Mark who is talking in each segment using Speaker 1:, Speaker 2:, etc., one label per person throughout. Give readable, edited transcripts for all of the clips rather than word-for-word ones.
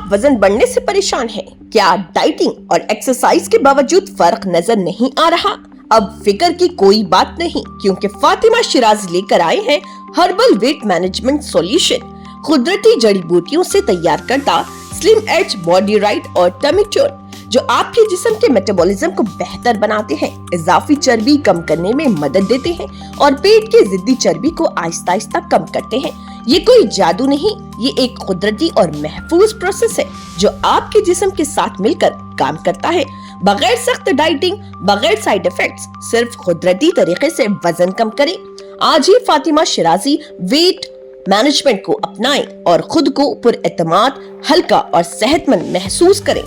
Speaker 1: आप वजन बढ़ने से परेशान हैं? क्या डाइटिंग और एक्सरसाइज के बावजूद फर्क नजर नहीं आ रहा? अब फिक्र की कोई बात नहीं, क्योंकि फातिमा शिराजी लेकर आए हैं हर्बल वेट मैनेजमेंट सॉल्यूशन। कुदरती जड़ी बूटियों से तैयार करता स्लिम एज बॉडी राइट और टमी टोन, जो आपके जिस्म के मेटाबॉलिज्म को बेहतर बनाते हैं, इजाफी चर्बी कम करने में मदद देते हैं और पेट की जिद्दी चर्बी को आहिस्ता आहिस्ता कम करते हैं। ये कोई जादू नहीं, ये एक कुदरती और महफूज प्रोसेस है जो आपके जिस्म के साथ मिलकर काम करता है, बगैर सख्त डाइटिंग, बगैर साइड इफेक्ट्स, सिर्फ कुदरती तरीके से वजन कम करें। आज ही फातिमा शिराजी वेट मैनेजमेंट को अपनाएं और खुद को पुरएतमाद, हल्का और सेहतमंद महसूस करें।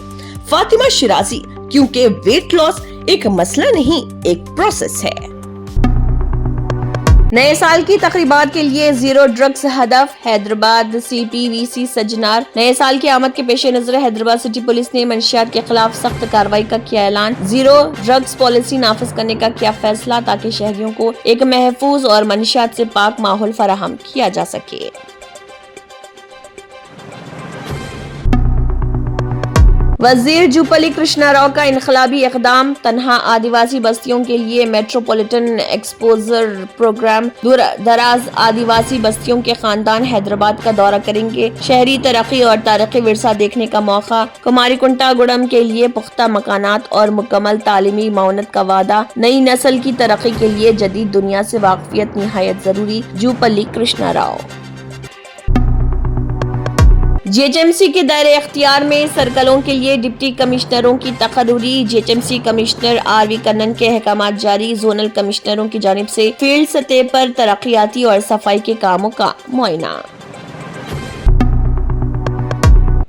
Speaker 1: फातिमा शिराजी, क्योंकि वेट लॉस एक मसला नहीं, एक प्रोसेस है। नए साल की तकरीबात के लिए जीरो ड्रग्स हदफ, हैदराबाद CPVC सजनार। नए साल की आमद के पेश नजर हैदराबाद सिटी पुलिस ने मंशियात के खिलाफ सख्त कार्रवाई का किया ऐलान। जीरो ड्रग्स पॉलिसी नाफिज करने का किया फैसला, ताकि शहरियों को एक महफूज और मंशियात से पाक माहौल फराहम किया जा सके। वजीर जूपल्ली कृष्णा राव का इनकलाबी इक़दाम, तन्हा आदिवासी बस्तियों के लिए मेट्रोपॉलिटन एक्सपोजर प्रोग्राम। दूर दराज आदिवासी बस्तियों के खानदान हैदराबाद का दौरा करेंगे। शहरी तरक्की और तारीखी विरसा देखने का मौका। कुमारीकुंटा गुड़म के लिए पुख्ता मकानात और मुकम्मल तालीमी माउनत का वादा। नई नस्ल की तरक्की के लिए जदीद दुनिया से वाकफियत निहायत जरूरी, जूपल्ली कृष्णा राव। GHMC के दायरे इख्तियार में सर्कलों के लिए डिप्टी कमिश्नरों की तकर्री। GHMC कमिश्नर RV कन्नन के अहकामात जारी। जोनल कमिश्नरों की जानिब से फील्ड सतह पर तरक्याती और सफाई के कामों का मुआयना।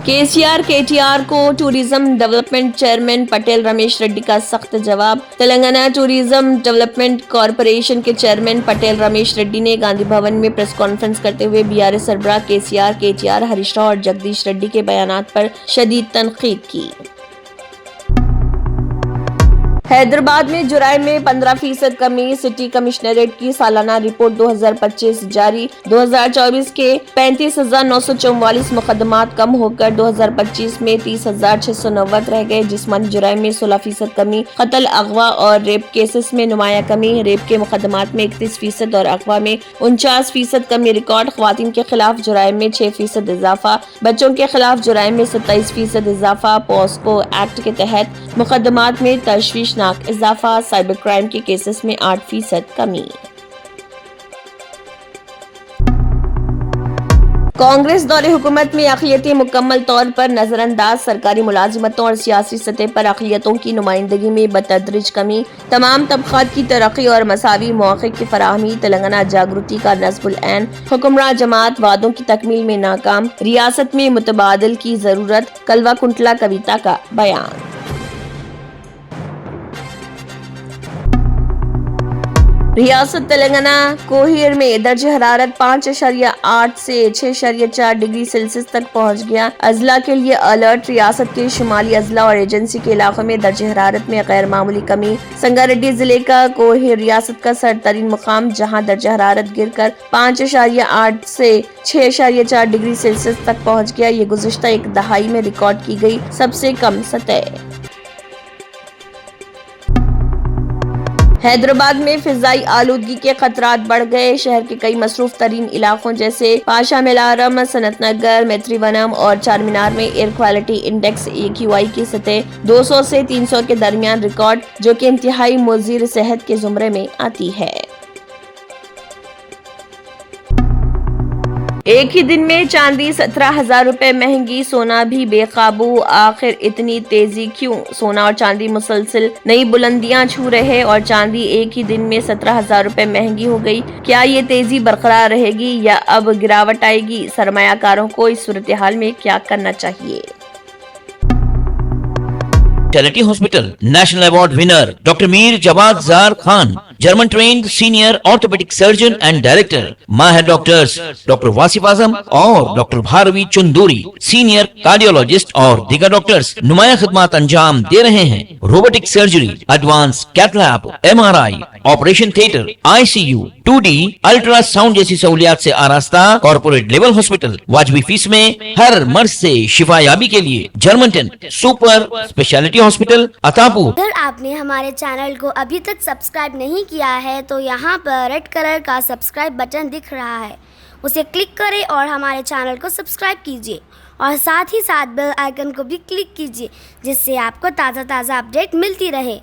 Speaker 1: KCR-KTR को tourism development chairman Patel Ramesh Reddy का सख्त जवाब। तेलंगाना टूरिज्म डेवलपमेंट कॉरपोरेशन के चेयरमैन पटेल रमेश रेड्डी ने गांधी भवन में प्रेस कॉन्फ्रेंस करते हुए BRS सरबराह KCR-KTR हरीश राव और जगदीश रेड्डी के बयानात पर शदीद तनकीद की। हैदराबाद में जुराइम में 15% कमी। सिटी कमिश्नरेट की सालाना रिपोर्ट 2025 जारी। 2024 के 35,944 मुकदमात कम होकर 2025 में 30,690 रह गए। जिस्मानी जुराइम में 16% कमी। कत्ल, अगवा और रेप केसेस में नुमाया कमी। रेप के मुकदमात में 31% और अगवा में 49% कमी रिकॉर्ड। ख्वातीन के खिलाफ जुराइम में 6% इजाफा। बच्चों के खिलाफ जुराइम में 27% इजाफा। पॉस्को एक्ट के तहत मुकदमात में तशवीश इजाफा। साइबर क्राइम के केसेस में 8% कमी। कांग्रेस दौरे हुकूमत में अक़लियतें मुकम्मल तौर पर नजरअंदाज। सरकारी मुलाजिमतों और सियासी सतह पर अक़लियतों की नुमाइंदगी में बतदरीज कमी। तमाम तबक़ात की तरक्की और मसावी मौक़े की फराहमी। तेलंगाना जागृति का नस्बुल ऐन। हुक्मरान जमात वादों की तकमील में नाकाम। रियासत में मुतबादल की जरूरत। कलवा कुंटला कविता का बयान। रियासत तेलंगाना कोहिर में दर्ज हरारत 5.8 से 6.4 डिग्री सेल्सियस तक पहुंच गया। अजला के लिए अलर्ट। रियासत के शुमाली अजला और एजेंसी के इलाकों में दर्ज हरारत में गैर मामूली कमी। संगारेड्डी जिले का कोहिर रियासत का सरतरीन मुकाम, जहां दर्ज हरारत गिरकर 5.8 से 6.4 डिग्री सेल्सियस तक पहुंच गया। ये गुज़िश्ता एक दहाई में रिकॉर्ड की गई सबसे कम सतह। हैदराबाद में फिजाई आलूदगी के खतरात बढ़ गए। शहर के कई मसरूफ तरीन इलाकों जैसे पाशा मेलारम, सनत नगर, मैत्रीवनम और चार मीनार में एयर क्वालिटी इंडेक्स AQI की सतह 200 से 300 के दरमियान रिकॉर्ड, जो कि इंतहाई मुज़िर सेहत के जुमरे में आती है। एक ही दिन में चांदी 17,000 रुपए महंगी, सोना भी बेकाबू। आखिर इतनी तेजी क्यों? सोना और चांदी मुसलसल नई बुलंदियां छू रहे और चांदी एक ही दिन में 17,000 रुपए महंगी हो गई। क्या ये तेजी बरकरार रहेगी या अब गिरावट आएगी? सरमायाकारों को इस सूरत हाल में क्या करना चाहिए?
Speaker 2: Speciality hospital national award winner doctor Mir Jawad Zar Khan German trained senior orthopedic surgeon and director, माहिर डॉक्टर्स डॉक्टर वासिफ आजम और doctor Bharvi Chanduri, senior cardiologist और दीगर डॉक्टर्स नुमाया खिदमत अंजाम दे रहे हैं। Robotic surgery, advance cath lab, MRI, operation theatre, ICU, 2D ultrasound जैसी सहूलियात से आरास्ता कॉर्पोरेट लेवल हॉस्पिटल, वाजबी फीस में हर मर्ज से शिफायाबी के लिए जर्मनटन सुपर स्पेशलिटी हॉस्पिटल अतापुर।
Speaker 3: अगर आपने हमारे चैनल को अभी तक सब्सक्राइब नहीं किया है तो यहाँ पर रेड कलर का सब्सक्राइब बटन दिख रहा है, उसे क्लिक करें और हमारे चैनल को सब्सक्राइब कीजिए और साथ ही साथ बेल आइकन को भी क्लिक कीजिए, जिससे आपको ताज़ा अपडेट मिलती रहे।